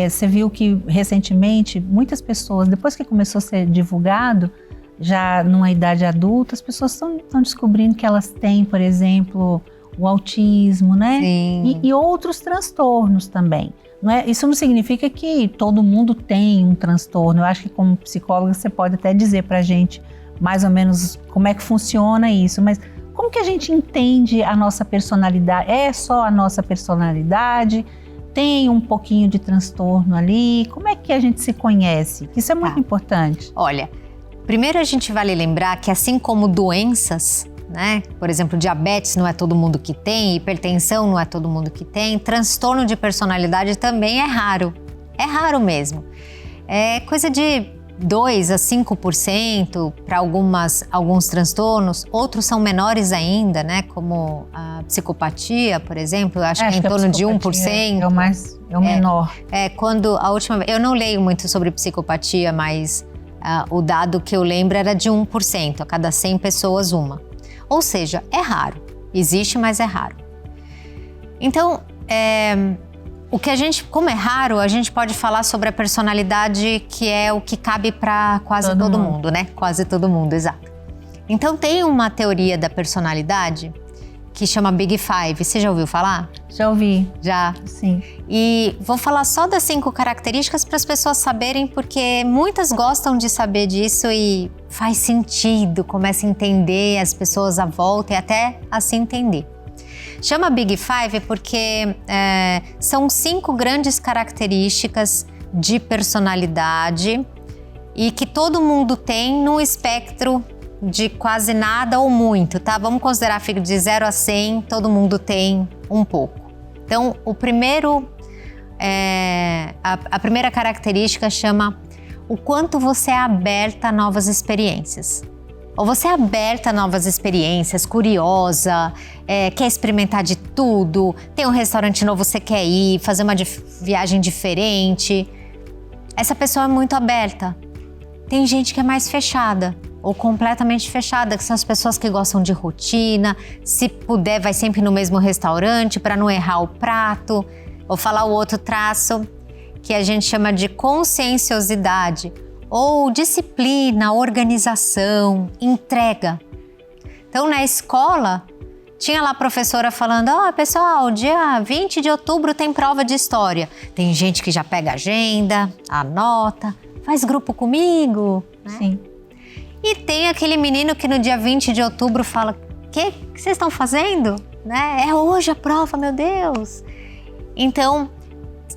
S4: Você viu que recentemente muitas pessoas, depois que começou a ser divulgado, já numa idade adulta, as pessoas estão descobrindo que elas têm, por exemplo, o autismo, né? E outros transtornos também. Isso não significa que todo mundo tem um transtorno. Eu acho que como psicóloga você pode até dizer pra gente mais ou menos como é que funciona isso, mas como que a gente entende a nossa personalidade? É só a nossa personalidade? Tem um pouquinho de transtorno ali? Como é que a gente se conhece? Isso é muito importante.
S5: Olha, primeiro a gente vale lembrar que assim como doenças, né? Por exemplo, diabetes não é todo mundo que tem, hipertensão não é todo mundo que tem, transtorno de personalidade também é raro mesmo. É coisa de 2 a 5% para alguns transtornos, outros são menores ainda, né? Como a psicopatia, por exemplo, acho que é em torno de 1%.
S4: É o menor.
S5: Quando a última vez, eu não leio muito sobre psicopatia, mas o dado que eu lembro era de 1%, a cada 100 pessoas uma. Ou seja, é raro. Existe, mas é raro. Então, como é raro, a gente pode falar sobre a personalidade que é o que cabe para quase todo mundo, né? Quase todo mundo, exato. Então, tem uma teoria da personalidade que chama Big Five. Você já ouviu falar?
S4: Já ouvi.
S5: Já?
S4: Sim.
S5: E vou falar só das 5 características para as pessoas saberem, porque muitas gostam de saber disso e faz sentido, começa a entender as pessoas à volta e até a se entender. Chama Big Five porque são 5 grandes características de personalidade e que todo mundo tem no espectro de quase nada ou muito, tá? Vamos considerar de 0 a 100, todo mundo tem um pouco. Então, a primeira característica chama o quanto você é aberta a novas experiências. Ou você é aberta a novas experiências, curiosa, quer experimentar de tudo, tem um restaurante novo, você quer ir, fazer uma viagem diferente. Essa pessoa é muito aberta. Tem gente que é mais fechada ou completamente fechada, que são as pessoas que gostam de rotina, se puder vai sempre no mesmo restaurante para não errar o prato. Vou falar o outro traço que a gente chama de conscienciosidade, ou disciplina, organização, entrega. Então, na escola, tinha lá a professora falando, pessoal, dia 20 de outubro tem prova de história. Tem gente que já pega agenda, anota, faz grupo comigo, né?
S4: Sim.
S5: E tem aquele menino que no dia 20 de outubro fala, o que vocês estão fazendo? Né? É hoje a prova, meu Deus! Então,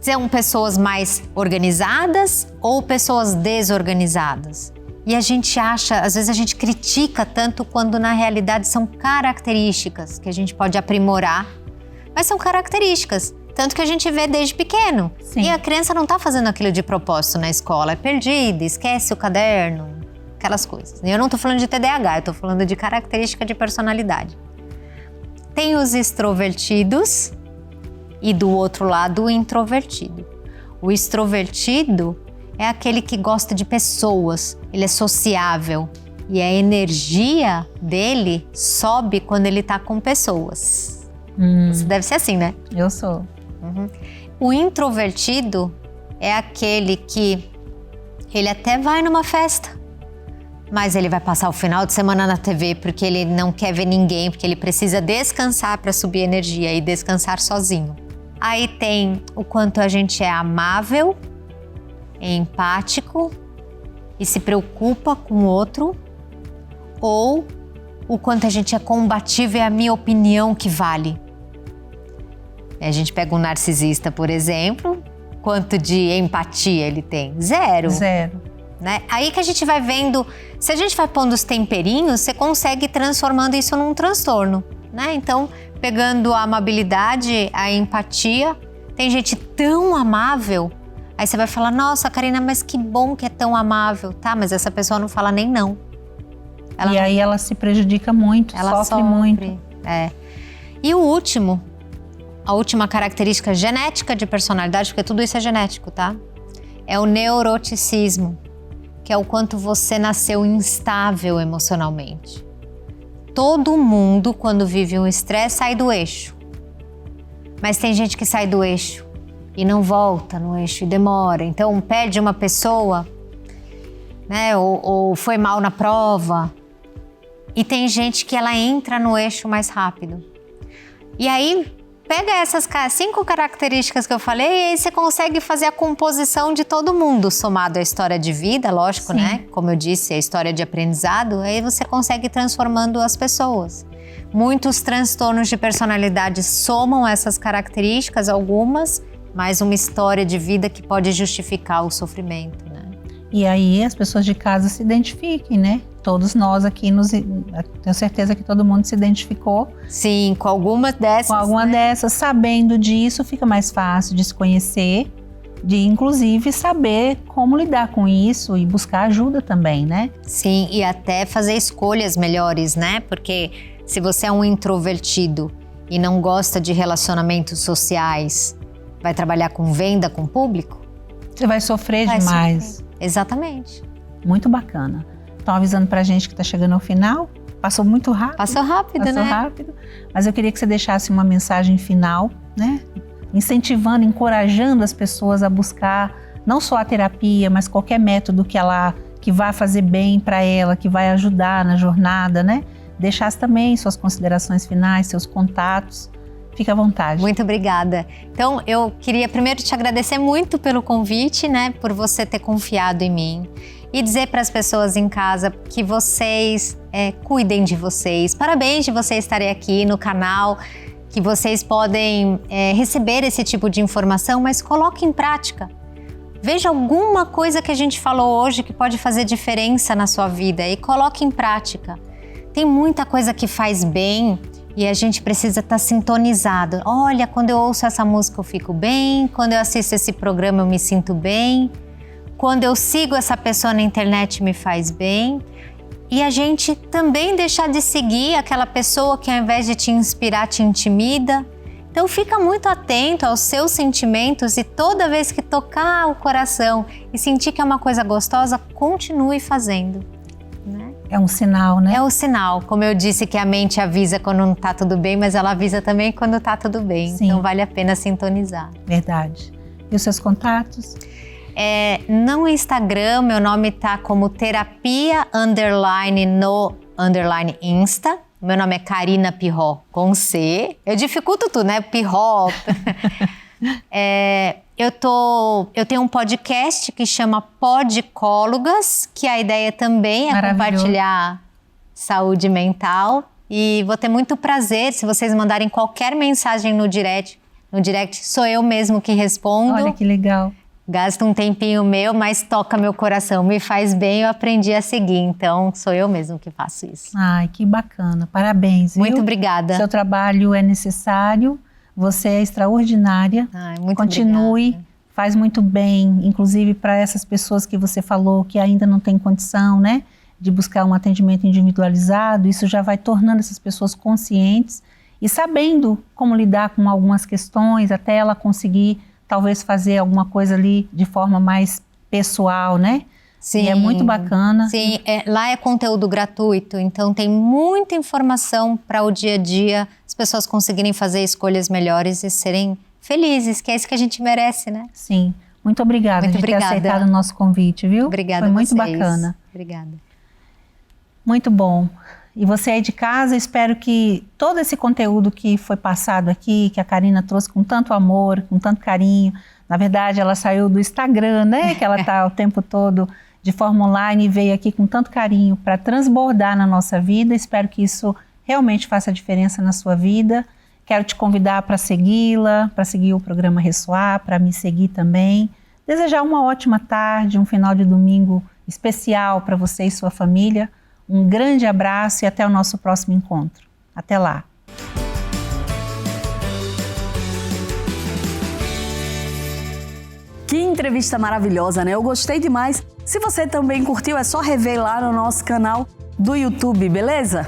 S5: são pessoas mais organizadas ou pessoas desorganizadas? E a gente acha, às vezes a gente critica tanto quando na realidade são características que a gente pode aprimorar, mas são características, tanto que a gente vê desde pequeno.
S4: Sim.
S5: E a criança não está fazendo aquilo de propósito na escola, é perdida, esquece o caderno, aquelas coisas. E eu não estou falando de TDAH, eu estou falando de característica de personalidade. Tem os extrovertidos e do outro lado o introvertido. O extrovertido é aquele que gosta de pessoas, ele é sociável e a energia dele sobe quando ele está com pessoas. Você deve ser assim, né?
S4: Eu sou.
S5: Uhum. O introvertido é aquele que ele até vai numa festa, mas ele vai passar o final de semana na TV porque ele não quer ver ninguém, porque ele precisa descansar para subir energia e descansar sozinho. Aí tem o quanto a gente é amável, é empático e se preocupa com o outro, ou o quanto a gente é combativo, é a minha opinião que vale. A gente pega um narcisista, por exemplo, quanto de empatia ele tem? Zero. Né? Aí que a gente vai vendo, se a gente vai pondo os temperinhos, você consegue ir transformando isso num transtorno, né? Então, pegando a amabilidade, a empatia, tem gente tão amável, aí você vai falar, nossa, Karina, mas que bom que é tão amável. Tá, mas essa pessoa não fala nem não.
S4: Aí ela se prejudica muito,
S5: ela
S4: sofre muito.
S5: E o último, a última característica genética de personalidade, porque tudo isso é genético, tá? É o neuroticismo, que é o quanto você nasceu instável emocionalmente. Todo mundo, quando vive um estresse, sai do eixo. Mas tem gente que sai do eixo e não volta no eixo e demora. Então, perde uma pessoa, né? Ou foi mal na prova. E tem gente que ela entra no eixo mais rápido. E aí, pega essas 5 características que eu falei e aí você consegue fazer a composição de todo mundo, somado à história de vida, lógico,
S4: Sim.
S5: né? Como eu disse, a história de aprendizado, aí você consegue ir transformando as pessoas. Muitos transtornos de personalidade somam essas características, algumas, mas uma história de vida que pode justificar o sofrimento, né?
S4: E aí as pessoas de casa se identifiquem, né? Todos nós aqui, tenho certeza que todo mundo se identificou.
S5: Sim, com alguma dessas.
S4: Com alguma dessas, sabendo disso, fica mais fácil de se conhecer, de inclusive saber como lidar com isso e buscar ajuda também, né?
S5: Sim, e até fazer escolhas melhores, né? Porque se você é um introvertido e não gosta de relacionamentos sociais, vai trabalhar com venda com o público?
S4: Você vai sofrer demais.
S5: Sofrer. Exatamente.
S4: Muito bacana. Estão avisando pra gente que tá chegando ao final. Passou muito rápido.
S5: Passou rápido, né?
S4: Passou rápido. Mas eu queria que você deixasse uma mensagem final, né? Incentivando, encorajando as pessoas a buscar não só a terapia, mas qualquer método que vai fazer bem para ela, que vai ajudar na jornada, né? Deixasse também suas considerações finais, seus contatos. Fique à vontade.
S5: Muito obrigada. Então, eu queria primeiro te agradecer muito pelo convite, né? Por você ter confiado em mim. E dizer para as pessoas em casa que vocês cuidem de vocês. Parabéns de vocês estarem aqui no canal, que vocês podem receber esse tipo de informação, mas coloque em prática. Veja alguma coisa que a gente falou hoje que pode fazer diferença na sua vida e coloque em prática. Tem muita coisa que faz bem e a gente precisa estar sintonizado. Olha, quando eu ouço essa música eu fico bem, quando eu assisto esse programa eu me sinto bem, quando eu sigo essa pessoa na internet me faz bem. E a gente também deixar de seguir aquela pessoa que ao invés de te inspirar te intimida. Então fica muito atento aos seus sentimentos e toda vez que tocar o coração e sentir que é uma coisa gostosa, continue fazendo. Né?
S4: É um sinal, né?
S5: É um sinal. Como eu disse que a mente avisa quando não tá tudo bem, mas ela avisa também quando tá tudo bem.
S4: Sim.
S5: Então vale a pena sintonizar.
S4: Verdade. E os seus contatos?
S5: No Instagram, meu nome tá como terapia _ Insta. Meu nome é Karina Pirro com C. Eu dificulto tudo, né? Pirro. Eu tenho um podcast que chama Podcólogas, que a ideia também é compartilhar saúde mental. E vou ter muito prazer se vocês mandarem qualquer mensagem no direct. No direct sou eu mesmo que respondo.
S4: Olha que legal.
S5: Gasta um tempinho meu, mas toca meu coração, me faz bem, eu aprendi a seguir, então sou eu mesmo que faço isso.
S4: Ai, que bacana, parabéns. Viu?
S5: Muito obrigada.
S4: Seu trabalho é necessário, você é extraordinária.
S5: Ai, muito
S4: Continue,
S5: obrigada.
S4: Faz muito bem, inclusive para essas pessoas que você falou que ainda não tem condição, né, de buscar um atendimento individualizado, isso já vai tornando essas pessoas conscientes e sabendo como lidar com algumas questões, até ela conseguir talvez fazer alguma coisa ali de forma mais pessoal, né?
S5: Sim.
S4: E é muito bacana.
S5: Sim, lá é conteúdo gratuito, então tem muita informação para o dia a dia, as pessoas conseguirem fazer escolhas melhores e serem felizes, que é isso que a gente merece, né?
S4: Sim. Muito obrigada por ter aceitado o nosso convite, viu?
S5: Obrigada.
S4: Foi muito
S5: vocês.
S4: Bacana.
S5: Obrigada.
S4: Muito bom. E você aí de casa, espero que todo esse conteúdo que foi passado aqui, que a Karina trouxe com tanto amor, com tanto carinho, na verdade ela saiu do Instagram, né, que ela está o tempo todo de forma online e veio aqui com tanto carinho para transbordar na nossa vida. Espero que isso realmente faça diferença na sua vida. Quero te convidar para segui-la, para seguir o programa Ressoar, para me seguir também. Desejar uma ótima tarde, um final de domingo especial para você e sua família. Um grande abraço e até o nosso próximo encontro. Até lá!
S1: Que entrevista maravilhosa, né? Eu gostei demais. Se você também curtiu, é só rever lá no nosso canal do YouTube, beleza?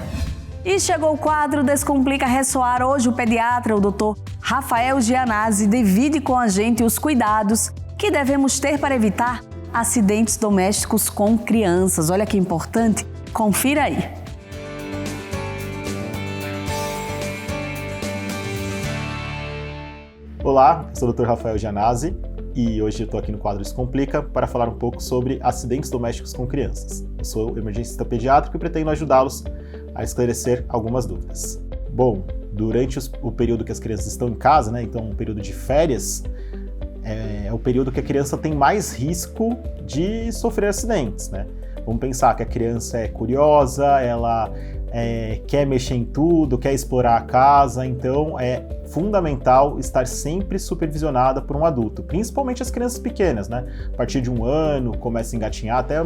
S1: E chegou o quadro Descomplica Ressoar. Hoje o pediatra, o Dr. Rafael Gianazzi, divide com a gente os cuidados que devemos ter para evitar acidentes domésticos com crianças. Olha que importante. Confira aí.
S6: Olá, eu sou o Dr. Rafael Gianazzi e hoje eu estou aqui no quadro Descomplica para falar um pouco sobre acidentes domésticos com crianças. Eu sou emergencista pediátrico e pretendo ajudá-los a esclarecer algumas dúvidas. Bom, durante o período que as crianças estão em casa, né, então um período de férias, é o período que a criança tem mais risco de sofrer acidentes, né? Vamos pensar que a criança é curiosa, ela quer mexer em tudo, quer explorar a casa, então é fundamental estar sempre supervisionada por um adulto, principalmente as crianças pequenas, né? A partir de 1 ano começa a engatinhar, até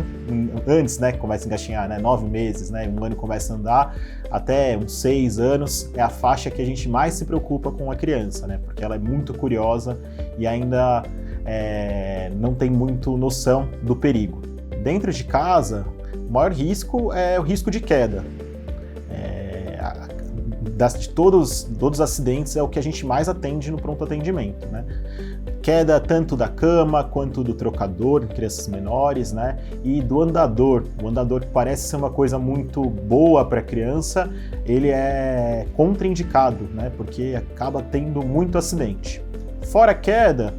S6: antes, né, começa a engatinhar, né, 9 meses, né, 1 ano começa a andar, até uns 6 anos é a faixa que a gente mais se preocupa com a criança, né? Porque ela é muito curiosa e ainda não tem muito noção do perigo. Dentro de casa, o maior risco é o risco de queda. De todos os acidentes é o que a gente mais atende no pronto atendimento, né? Queda tanto da cama quanto do trocador em crianças menores, né? E do andador. O andador, que parece ser uma coisa muito boa para a criança, ele é contraindicado, né? Porque acaba tendo muito acidente. Fora a queda,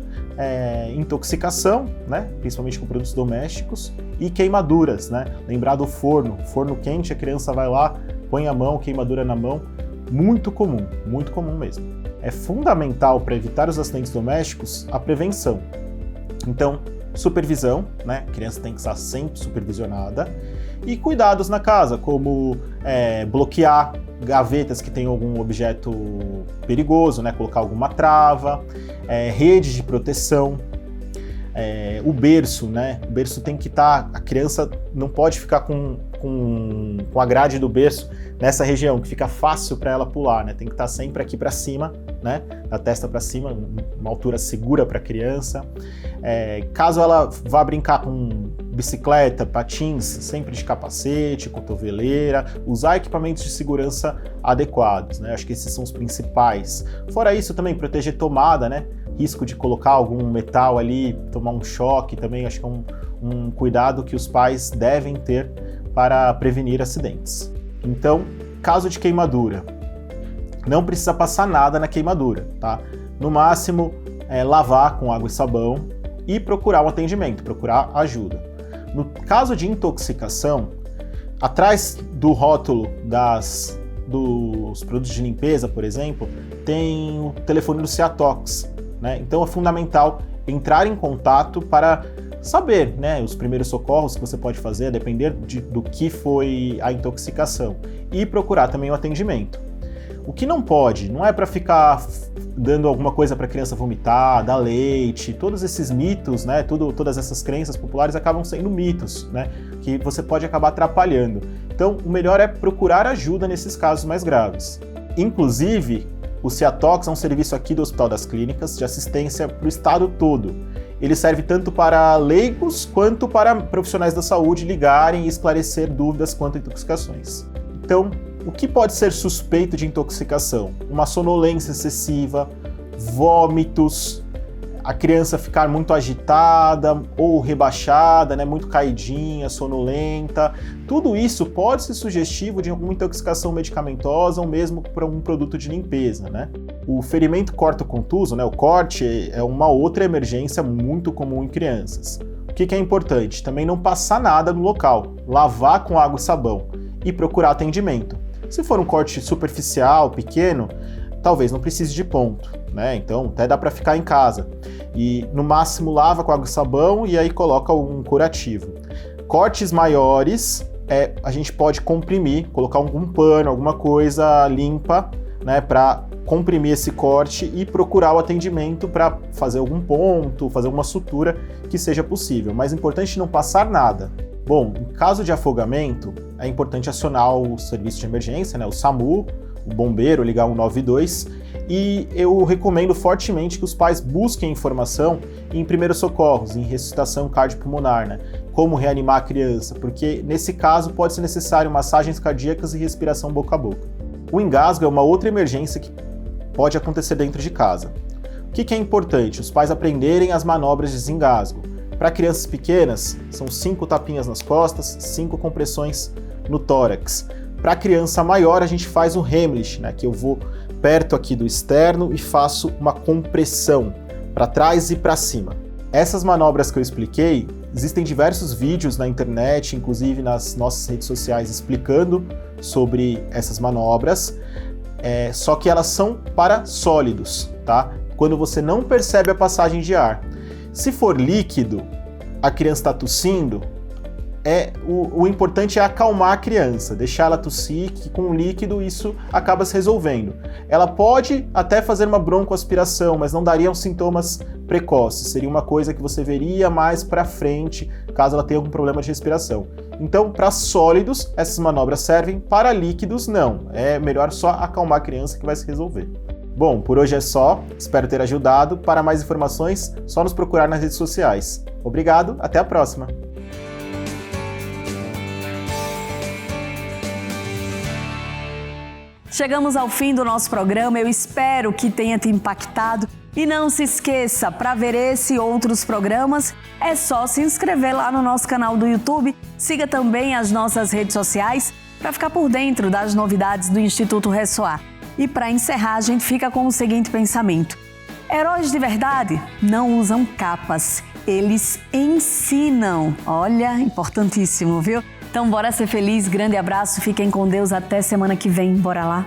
S6: intoxicação, né? Principalmente com produtos domésticos, e queimaduras, né? Lembrar do forno quente, a criança vai lá, põe a mão, queimadura na mão, muito comum mesmo. É fundamental para evitar os acidentes domésticos a prevenção. Então, supervisão, né? A criança tem que estar sempre supervisionada, e cuidados na casa, como bloquear gavetas que tem algum objeto perigoso, né? Colocar alguma trava, rede de proteção, o berço, né? O berço tem que estar, a criança não pode ficar com a grade do berço nessa região, que fica fácil para ela pular, né? Tem que estar sempre aqui para cima, né? Da testa para cima, uma altura segura para a criança. Caso ela vá brincar com bicicleta, patins, sempre de capacete, cotoveleira, usar equipamentos de segurança adequados, né? Acho que esses são os principais. Fora isso, também proteger tomada, né? Risco de colocar algum metal ali, tomar um choque também, acho que é um cuidado que os pais devem ter para prevenir acidentes. Então, caso de queimadura, não precisa passar nada na queimadura, tá? No máximo, lavar com água e sabão e procurar um atendimento, procurar ajuda. No caso de intoxicação, atrás do rótulo dos produtos de limpeza, por exemplo, tem o telefone do Ciatox, né? Então é fundamental entrar em contato para saber, né, os primeiros socorros que você pode fazer, a depender do que foi a intoxicação, e procurar também o atendimento. O que não pode, não é para ficar dando alguma coisa para a criança vomitar, dar leite, todos esses mitos, né, todas essas crenças populares acabam sendo mitos, né, que você pode acabar atrapalhando. Então, o melhor é procurar ajuda nesses casos mais graves. Inclusive, o Ciatox é um serviço aqui do Hospital das Clínicas de assistência para o estado todo. Ele serve tanto para leigos quanto para profissionais da saúde ligarem e esclarecer dúvidas quanto a intoxicações. Então, o que pode ser suspeito de intoxicação? Uma sonolência excessiva, vômitos, a criança ficar muito agitada ou rebaixada, né, muito caidinha, sonolenta. Tudo isso pode ser sugestivo de alguma intoxicação medicamentosa ou mesmo para um produto de limpeza, né? O ferimento corto-contuso, né, o corte, é uma outra emergência muito comum em crianças. O que é importante? Também não passar nada no local, lavar com água e sabão e procurar atendimento. Se for um corte superficial, pequeno, talvez não precise de ponto, né? Então até dá para ficar em casa. E no máximo lava com água e sabão e aí coloca um curativo. Cortes maiores, a gente pode comprimir, colocar algum pano, alguma coisa limpa, né, para comprimir esse corte e procurar o atendimento para fazer algum ponto, fazer uma sutura que seja possível. Mas é importante não passar nada. Bom, em caso de afogamento, é importante acionar o serviço de emergência, né, o SAMU, o bombeiro, ligar 192, e eu recomendo fortemente que os pais busquem informação em primeiros socorros, em ressuscitação cardiopulmonar, né, como reanimar a criança, porque nesse caso pode ser necessário massagens cardíacas e respiração boca a boca. O engasgo é uma outra emergência que pode acontecer dentro de casa. O que é importante? Os pais aprenderem as manobras de desengasgo. Para crianças pequenas, são 5 tapinhas nas costas, 5 compressões no tórax. Para criança maior, a gente faz o Heimlich, né, que eu vou perto aqui do externo e faço uma compressão para trás e para cima. Essas manobras que eu expliquei, existem diversos vídeos na internet, inclusive nas nossas redes sociais, explicando sobre essas manobras, só que elas são para sólidos, tá? Quando você não percebe a passagem de ar. Se for líquido, a criança está tossindo, o importante é acalmar a criança, deixar ela tossir, que com o líquido isso acaba se resolvendo. Ela pode até fazer uma broncoaspiração, mas não daria sintomas precoces, seria uma coisa que você veria mais para frente, caso ela tenha algum problema de respiração. Então, para sólidos, essas manobras servem, para líquidos não, é melhor só acalmar a criança que vai se resolver. Bom, por hoje é só, espero ter ajudado. Para mais informações, só nos procurar nas redes sociais. Obrigado, até a próxima!
S1: Chegamos ao fim do nosso programa, eu espero que tenha te impactado. E não se esqueça, para ver esse e outros programas, é só se inscrever lá no nosso canal do YouTube. Siga também as nossas redes sociais para ficar por dentro das novidades do Instituto Ressoar. E para encerrar, a gente fica com o seguinte pensamento: heróis de verdade não usam capas, eles ensinam. Olha, importantíssimo, viu? Então bora ser feliz, grande abraço, fiquem com Deus, até semana que vem, bora lá?